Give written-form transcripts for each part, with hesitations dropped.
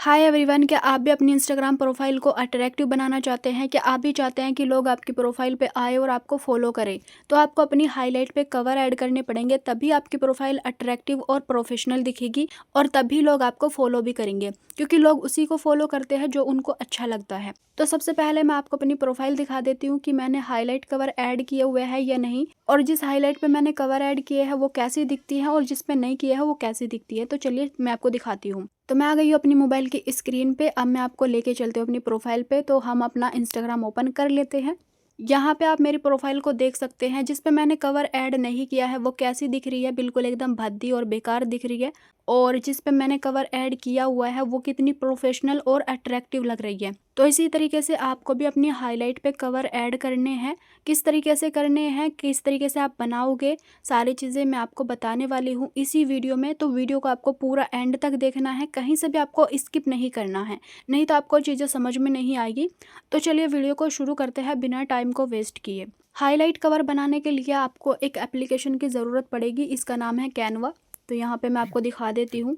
Hi everyone, क्या आप भी अपनी इंस्टाग्राम प्रोफाइल को अट्रैक्टिव बनाना चाहते हैं? क्या आप भी चाहते हैं कि लोग आपकी प्रोफाइल पे आए और आपको फॉलो करें? तो आपको अपनी हाईलाइट पे कवर ऐड करने पड़ेंगे, तभी आपकी प्रोफाइल अट्रैक्टिव और प्रोफेशनल दिखेगी और तभी लोग आपको फॉलो भी करेंगे, क्योंकि लोग उसी को फॉलो करते हैं जो उनको अच्छा लगता है। तो सबसे पहले मैं आपको अपनी प्रोफाइल दिखा देती हूँ कि मैंने हाईलाइट कवर ऐड किए हुए हैं या नहीं, और जिस हाईलाइट पे मैंने कवर ऐड किए हैं वो कैसी दिखती है और जिस पे नहीं किया है वो कैसी दिखती है। तो चलिए मैं आपको दिखाती हूँ। तो मैं आ गई हूँ अपनी मोबाइल की स्क्रीन पे। अब मैं आपको लेके चलती हूँ अपनी प्रोफाइल पे। तो हम अपना इंस्टाग्राम ओपन कर लेते हैं। यहाँ पे आप मेरी प्रोफाइल को देख सकते हैं। जिस पे मैंने कवर ऐड नहीं किया है वो कैसी दिख रही है, बिल्कुल एकदम भद्दी और बेकार दिख रही है। और जिस पे मैंने कवर ऐड किया हुआ है वो कितनी प्रोफेशनल और अट्रैक्टिव लग रही है। तो इसी तरीके से आपको भी अपनी हाईलाइट पे कवर ऐड करने हैं। किस तरीके से करने हैं, किस तरीके से आप बनाओगे, सारी चीज़ें मैं आपको बताने वाली हूँ इसी वीडियो में। तो वीडियो को आपको पूरा एंड तक देखना है, कहीं से भी आपको स्किप नहीं करना है, नहीं तो आपको चीज़ें समझ में नहीं आएगी। तो चलिए वीडियो को शुरू करते हैं बिना टाइम को वेस्ट किए। हाईलाइट कवर बनाने के लिए आपको एक एप्लीकेशन की ज़रूरत पड़ेगी, इसका नाम है कैनवा। तो यहाँ पे मैं आपको दिखा देती हूँ।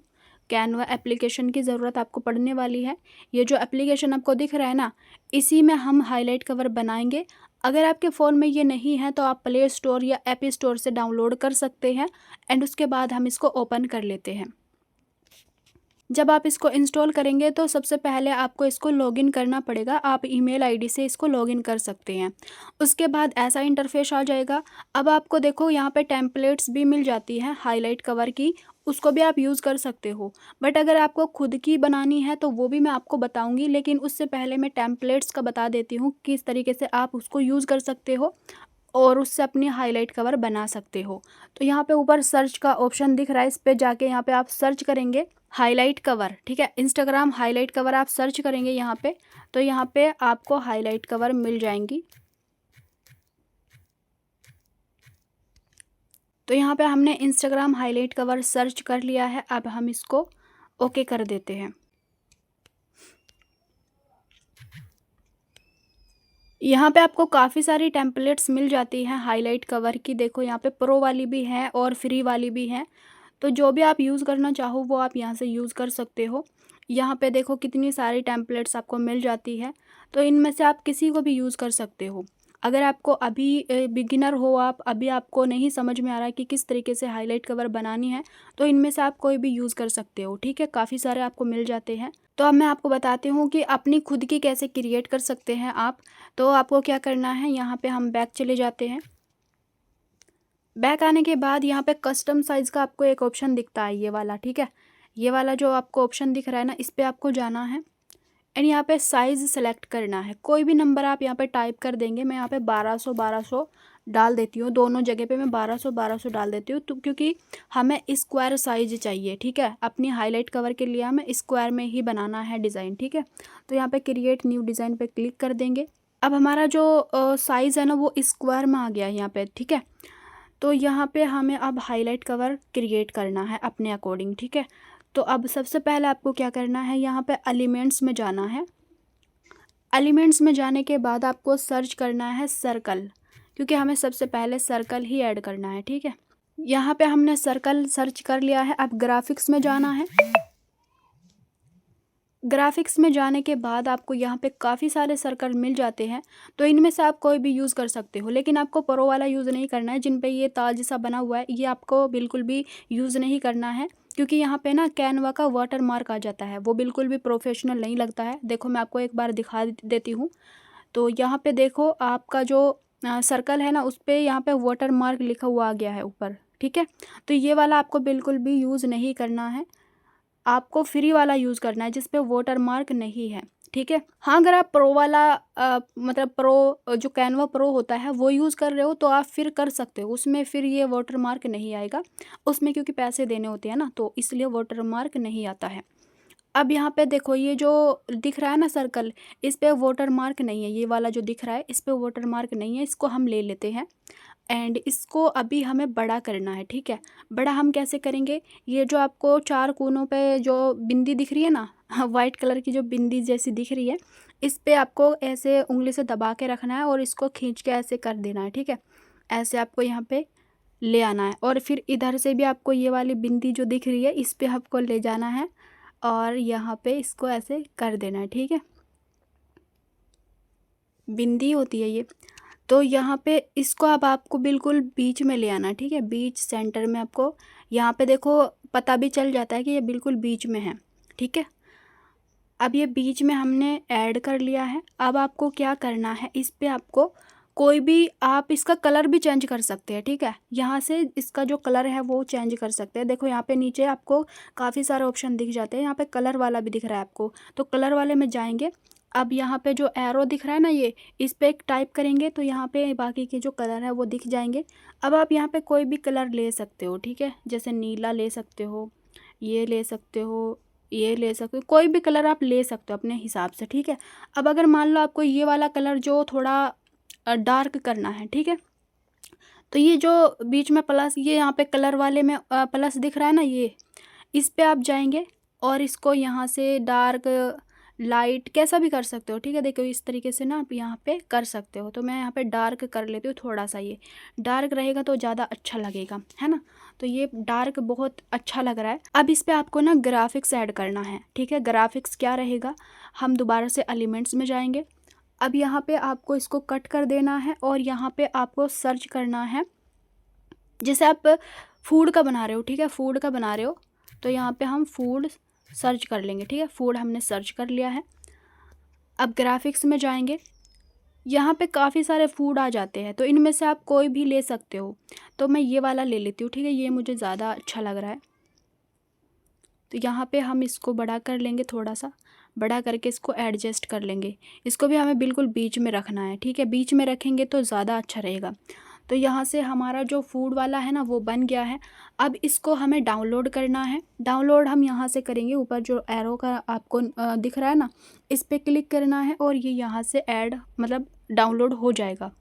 कैनवा एप्लीकेशन की ज़रूरत आपको पड़ने वाली है। ये जो एप्लीकेशन आपको दिख रहा है ना, इसी में हम हाईलाइट कवर बनाएंगे। अगर आपके फ़ोन में ये नहीं है तो आप प्ले स्टोर या ऐप स्टोर से डाउनलोड कर सकते हैं एंड उसके बाद हम इसको ओपन कर लेते हैं। जब आप इसको इंस्टॉल करेंगे तो सबसे पहले आपको इसको लॉगिन करना पड़ेगा। आप ईमेल आईडी से इसको लॉगिन कर सकते हैं। उसके बाद ऐसा इंटरफेस आ जाएगा। अब आपको देखो यहाँ पे टेम्पलेट्स भी मिल जाती हैं हाईलाइट कवर की, उसको भी आप यूज़ कर सकते हो। बट अगर आपको खुद की बनानी है तो वो भी मैं आपको बताऊंगी, लेकिन उससे पहले मैं टेम्पलेट्स का बता देती हूँ किस तरीके से आप उसको यूज़ कर सकते हो और उससे अपनी हाईलाइट कवर बना सकते हो। तो यहाँ पे ऊपर सर्च का ऑप्शन दिख रहा है, इस पे जाके यहाँ पे आप सर्च करेंगे हाईलाइट कवर। ठीक है, इंस्टाग्राम हाईलाइट कवर आप सर्च करेंगे यहाँ पे, तो यहाँ पे आपको हाईलाइट कवर मिल जाएंगी। तो यहाँ पे हमने इंस्टाग्राम हाईलाइट कवर सर्च कर लिया है। अब हम इसको ओके कर देते हैं। यहाँ पे आपको काफ़ी सारी टेम्पलेट्स मिल जाती हैं हाईलाइट कवर की। देखो यहाँ पे प्रो वाली भी है और फ्री वाली भी है। तो जो भी आप यूज़ करना चाहो वो आप यहाँ से यूज़ कर सकते हो। यहाँ पे देखो कितनी सारी टेम्पलेट्स आपको मिल जाती है, तो इनमें से आप किसी को भी यूज़ कर सकते हो। अगर आपको अभी बिगिनर हो, आप अभी आपको नहीं समझ में आ रहा है कि किस तरीके से हाईलाइट कवर बनानी है, तो इनमें से आप कोई भी यूज़ कर सकते हो। ठीक है, काफ़ी सारे आपको मिल जाते हैं। तो अब मैं आपको बताती हूँ कि अपनी खुद की कैसे क्रिएट कर सकते हैं आप। तो आपको क्या करना है, यहाँ पे हम बैक चले जाते हैं। बैक आने के बाद यहाँ पे कस्टम साइज़ का आपको एक ऑप्शन दिखता है, ये वाला। ठीक है, ये वाला जो आपको ऑप्शन दिख रहा है ना, इस पर आपको जाना है एंड यहाँ पे साइज़ सेलेक्ट करना है। कोई भी नंबर आप यहाँ पे टाइप कर देंगे। मैं यहाँ पे 1200 डाल देती हूँ। दोनों जगह पे मैं 1200 डाल देती हूँ, तो क्योंकि हमें स्क्वायर साइज चाहिए। ठीक है, अपनी हाईलाइट कवर के लिए हमें स्क्वायर में ही बनाना है डिज़ाइन। ठीक है, तो यहाँ पे क्रिएट न्यू डिज़ाइन पे क्लिक कर देंगे। अब हमारा जो साइज़ है ना वो स्क्वायर में आ गया है यहाँ पे। ठीक है, तो यहाँ पे हमें अब हाईलाइट कवर क्रिएट करना है अपने अकॉर्डिंग। ठीक है, तो अब सबसे पहले आपको क्या करना है, यहाँ पे एलिमेंट्स में जाना है। एलिमेंट्स में जाने के बाद आपको सर्च करना है सर्कल, क्योंकि हमें सबसे पहले सर्कल ही ऐड करना है। ठीक है, यहाँ पे हमने सर्कल सर्च कर लिया है। अब ग्राफिक्स में जाना है। ग्राफिक्स में जाने के बाद आपको यहाँ पे काफ़ी सारे सर्कल मिल जाते हैं, तो इनमें से आप कोई भी यूज़ कर सकते हो, लेकिन आपको प्रो वाला यूज़ नहीं करना है। जिन पे ये ताज सा बना हुआ है ये आपको बिल्कुल भी यूज़ नहीं करना है, क्योंकि यहाँ पे ना कैनवा का वाटर मार्क आ जाता है, वो बिल्कुल भी प्रोफेशनल नहीं लगता है। देखो मैं आपको एक बार दिखा देती हूँ। तो यहाँ पे देखो आपका जो सर्कल है ना उस पर यहाँ पे वाटर मार्क लिखा हुआ आ गया है ऊपर। ठीक है, तो ये वाला आपको बिल्कुल भी यूज़ नहीं करना है, आपको फ्री वाला यूज़ करना है जिस पे वाटर मार्क नहीं है। ठीक है, हाँ अगर आप प्रो वाला मतलब प्रो जो कैनवा प्रो होता है वो यूज़ कर रहे हो तो आप फिर कर सकते हो, उसमें फिर ये वाटर मार्क नहीं आएगा उसमें, क्योंकि पैसे देने होते हैं ना, तो इसलिए वाटर मार्क नहीं आता है। अब यहाँ पे देखो ये जो दिख रहा है ना सर्कल, इस पे वाटर मार्क नहीं है। ये वाला जो दिख रहा है इस पे वाटर मार्क नहीं है, इसको हम ले लेते हैं एंड इसको अभी हमें बड़ा करना है। ठीक है, बड़ा हम कैसे करेंगे, ये जो आपको चार कोनों पे जो बिंदी दिख रही है ना, वाइट कलर की जो बिंदी जैसी दिख रही है, इस पे आपको ऐसे उंगली से दबा के रखना है और इसको खींच के ऐसे कर देना है। ठीक है, ऐसे आपको यहाँ पे ले आना है और फिर इधर से भी आपको ये वाली बिंदी जो दिख रही है इस पे आपको ले जाना है और यहाँ पे इसको ऐसे कर देना है, ठीक है। बिंदी होती है ये। तो यहाँ पे इसको अब आपको बिल्कुल बीच में ले आना, ठीक है, बीच सेंटर में। आपको यहाँ पे देखो पता भी चल जाता है कि ये बिल्कुल बीच में है, ठीक है। अब ये बीच में हमने ऐड कर लिया है। अब आपको क्या करना है, इस पे आपको कोई भी, आप इसका कलर भी चेंज कर सकते हैं, ठीक है। यहाँ से इसका जो कलर है वो चेंज कर सकते हैं। देखो यहाँ पे नीचे आपको काफ़ी सारे ऑप्शन दिख जाते हैं। यहाँ पे कलर वाला भी दिख रहा है आपको, तो कलर वाले में जाएंगे। अब यहाँ पे जो एरो दिख रहा है ना, ये इस पे एक टाइप करेंगे तो यहाँ पे बाकी के जो कलर है वो दिख जाएंगे। अब आप यहाँ पे कोई भी कलर ले सकते हो, ठीक है, जैसे नीला ले सकते हो, ये ले सकते हो, ये ले सकते हो, कोई भी कलर आप ले सकते हो अपने हिसाब से, ठीक है। अब अगर मान लो आपको ये वाला कलर जो थोड़ा डार्क करना है, ठीक है, तो ये जो बीच में प्लस, ये यहाँ पे कलर वाले में प्लस दिख रहा है ना, ये इस पे आप जाएंगे और इसको यहाँ से डार्क लाइट कैसा भी कर सकते हो, ठीक है। देखो इस तरीके से ना आप यहाँ पे कर सकते हो। तो मैं यहाँ पे डार्क कर लेती हूँ थोड़ा सा, ये डार्क रहेगा तो ज़्यादा अच्छा लगेगा, है ना। तो ये डार्क बहुत अच्छा लग रहा है। अब इस पे आपको ना ग्राफिक्स ऐड करना है, ठीक है। ग्राफिक्स क्या रहेगा, हम दोबारा से एलिमेंट्स में जाएंगे। अब यहाँ पे आपको इसको कट कर देना है और यहाँ पे आपको सर्च करना है। जैसे आप फूड का बना रहे हो, ठीक है, फूड का बना रहे हो, तो यहाँ पे हम फूड सर्च कर लेंगे, ठीक है। फूड हमने सर्च कर लिया है। अब ग्राफिक्स में जाएंगे, यहाँ पे काफ़ी सारे फूड आ जाते हैं, तो इनमें से आप कोई भी ले सकते हो। तो मैं ये वाला ले लेती हूँ, ठीक है, ये मुझे ज़्यादा अच्छा लग रहा है। तो यहाँ पे हम इसको बड़ा कर लेंगे, थोड़ा सा बड़ा करके इसको एडजस्ट कर लेंगे। इसको भी हमें बिल्कुल बीच में रखना है, ठीक है, बीच में रखेंगे तो ज़्यादा अच्छा रहेगा। तो यहाँ से हमारा जो फूड वाला है ना वो बन गया है। अब इसको हमें डाउनलोड करना है। डाउनलोड हम यहाँ से करेंगे, ऊपर जो एरो का आपको दिख रहा है ना, इस पर क्लिक करना है और ये यहाँ से ऐड मतलब डाउनलोड हो जाएगा।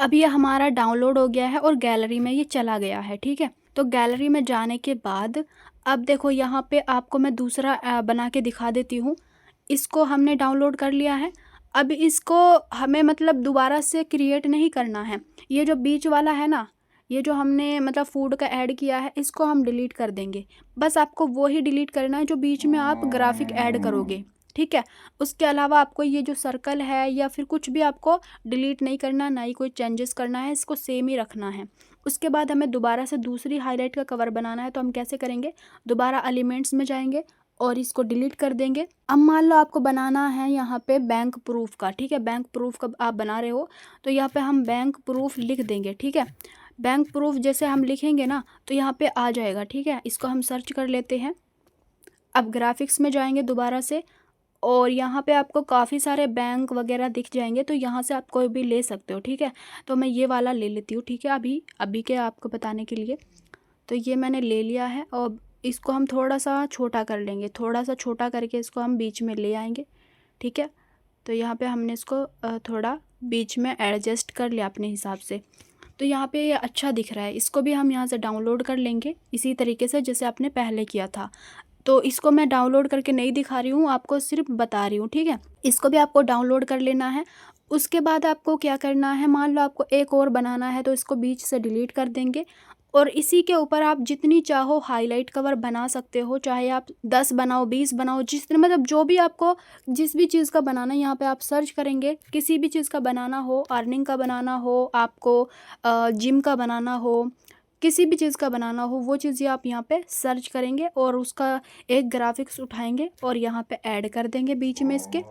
अब ये हमारा डाउनलोड हो गया है और गैलरी में ये चला गया है, ठीक है। तो गैलरी में जाने के बाद अब देखो यहाँ पे आपको मैं दूसरा बना के दिखा देती हूँ। इसको हमने डाउनलोड कर लिया है। अब इसको हमें मतलब दोबारा से क्रिएट नहीं करना है। ये जो बीच वाला है ना, ये जो हमने मतलब फूड का ऐड किया है, इसको हम डिलीट कर देंगे। बस आपको वो ही डिलीट करना है जो बीच में आप ग्राफिक ऐड करोगे, ठीक है। उसके अलावा आपको ये जो सर्कल है या फिर कुछ भी आपको डिलीट नहीं करना, ना ही कोई चेंजेस करना है, इसको सेम ही रखना है। उसके बाद हमें दोबारा से दूसरी हाईलाइट का कवर बनाना है। तो हम कैसे करेंगे, दोबारा एलिमेंट्स में जाएंगे और इसको डिलीट कर देंगे। अब मान लो आपको बनाना है यहाँ पे बैंक प्रूफ का, ठीक है, बैंक प्रूफ का आप बना रहे हो, तो यहाँ पे हम बैंक प्रूफ लिख देंगे, ठीक है। बैंक प्रूफ जैसे हम लिखेंगे ना तो यहाँ पे आ जाएगा, ठीक है। इसको हम सर्च कर लेते हैं। अब ग्राफिक्स में जाएंगे दोबारा से और यहाँ पे आपको काफ़ी सारे बैंक वगैरह दिख जाएंगे, तो यहाँ से आप कोई भी ले सकते हो, ठीक है। तो मैं ये वाला ले लेती हूँ, ठीक है, अभी के आपको बताने के लिए। तो ये मैंने ले लिया है और इसको हम थोड़ा सा छोटा कर लेंगे, थोड़ा सा छोटा करके इसको हम बीच में ले आएंगे, ठीक है। तो यहाँ पे हमने इसको थोड़ा बीच में एडजस्ट कर लिया अपने हिसाब से। तो यहाँ पे ये अच्छा दिख रहा है। इसको भी हम यहाँ से डाउनलोड कर लेंगे इसी तरीके से जैसे आपने पहले किया था। तो इसको मैं डाउनलोड करके नहीं दिखा रही हूँ, आपको सिर्फ बता रही हूँ, ठीक है। इसको भी आपको डाउनलोड कर लेना है। उसके बाद आपको क्या करना है, मान लो आपको एक और बनाना है तो इसको बीच से डिलीट कर देंगे और इसी के ऊपर आप जितनी चाहो हाईलाइट कवर बना सकते हो। चाहे आप 10 बनाओ, 20 बनाओ, जितने मतलब जो भी आपको जिस भी चीज़ का बनाना है, यहाँ पे आप सर्च करेंगे। किसी भी चीज़ का बनाना हो, अर्निंग का बनाना हो, आपको जिम का बनाना हो, किसी भी चीज़ का बनाना हो, वो चीज़ आप यहाँ पे सर्च करेंगे और उसका एक ग्राफिक्स उठाएंगे और यहाँ पे ऐड कर देंगे बीच में इसके,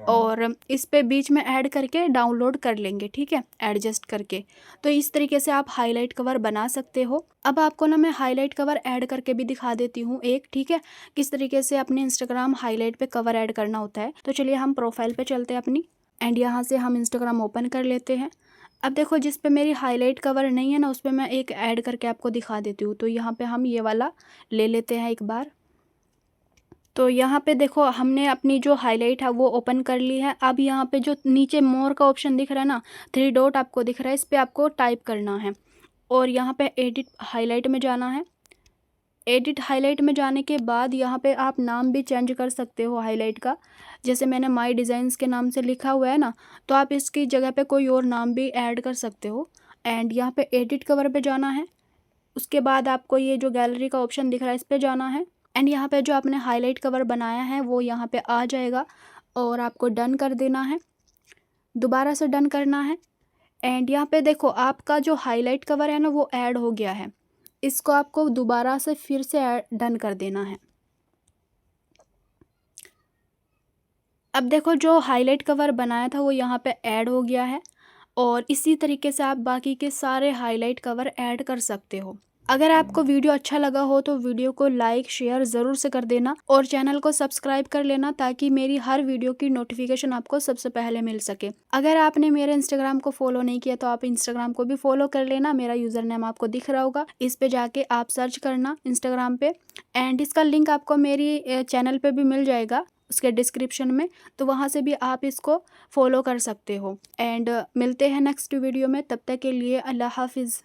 और इस पे बीच में ऐड करके डाउनलोड कर लेंगे, ठीक है, एडजस्ट करके। तो इस तरीके से आप हाईलाइट कवर बना सकते हो। अब आपको ना मैं हाईलाइट कवर ऐड करके भी दिखा देती हूँ एक, ठीक है, किस तरीके से अपने इंस्टाग्राम हाईलाइट पे कवर ऐड करना होता है। तो चलिए हम प्रोफाइल पे चलते हैं अपनी, एंड यहाँ से हम इंस्टाग्राम ओपन कर लेते हैं। अब देखो जिस पे मेरी हाईलाइट कवर नहीं है ना, उस पर मैं एक ऐड करके आपको दिखा देती हूँ। तो यहाँ पे हम ये वाला ले लेते हैं एक बार। तो यहाँ पे देखो हमने अपनी जो हाईलाइट है वो ओपन कर ली है। अब यहाँ पे जो नीचे मोर का ऑप्शन दिख रहा है ना, 3 डॉट आपको दिख रहा है, इस पर आपको टाइप करना है और यहाँ पे एडिट हाईलाइट में जाना है। एडिट हाईलाइट में जाने के बाद यहाँ पे आप नाम भी चेंज कर सकते हो हाईलाइट का। जैसे मैंने माय डिज़ाइंस के नाम से लिखा हुआ है ना, तो आप इसकी जगह पे कोई और नाम भी ऐड कर सकते हो। एंड यहाँ पे एडिट कवर पे जाना है। उसके बाद आपको ये जो गैलरी का ऑप्शन दिख रहा है इस पर जाना है एंड यहाँ पे जो आपने हाईलाइट कवर बनाया है वो यहाँ पे आ जाएगा और आपको डन कर देना है, दोबारा से डन करना है। एंड यहाँ पे देखो आपका जो हाईलाइट कवर है ना वो ऐड हो गया है, इसको आपको दोबारा से फिर से डन कर देना है। अब देखो जो हाईलाइट कवर बनाया था वो यहाँ पे ऐड हो गया है और इसी तरीके से आप बाकी के सारे हाईलाइट कवर ऐड कर सकते हो। अगर आपको वीडियो अच्छा लगा हो तो वीडियो को लाइक शेयर ज़रूर से कर देना और चैनल को सब्सक्राइब कर लेना ताकि मेरी हर वीडियो की नोटिफिकेशन आपको सबसे पहले मिल सके। अगर आपने मेरे इंस्टाग्राम को फॉलो नहीं किया तो आप इंस्टाग्राम को भी फॉलो कर लेना, मेरा यूज़र नेम आपको दिख रहा होगा, इस पे जाके आप सर्च करना इंस्टाग्राम पे एंड इसका लिंक आपको मेरी चैनल पे भी मिल जाएगा उसके डिस्क्रिप्शन में, तो वहाँ से भी आप इसको फॉलो कर सकते हो। एंड मिलते हैं नेक्स्ट वीडियो में, तब तक के लिए अल्लाह हाफिज़।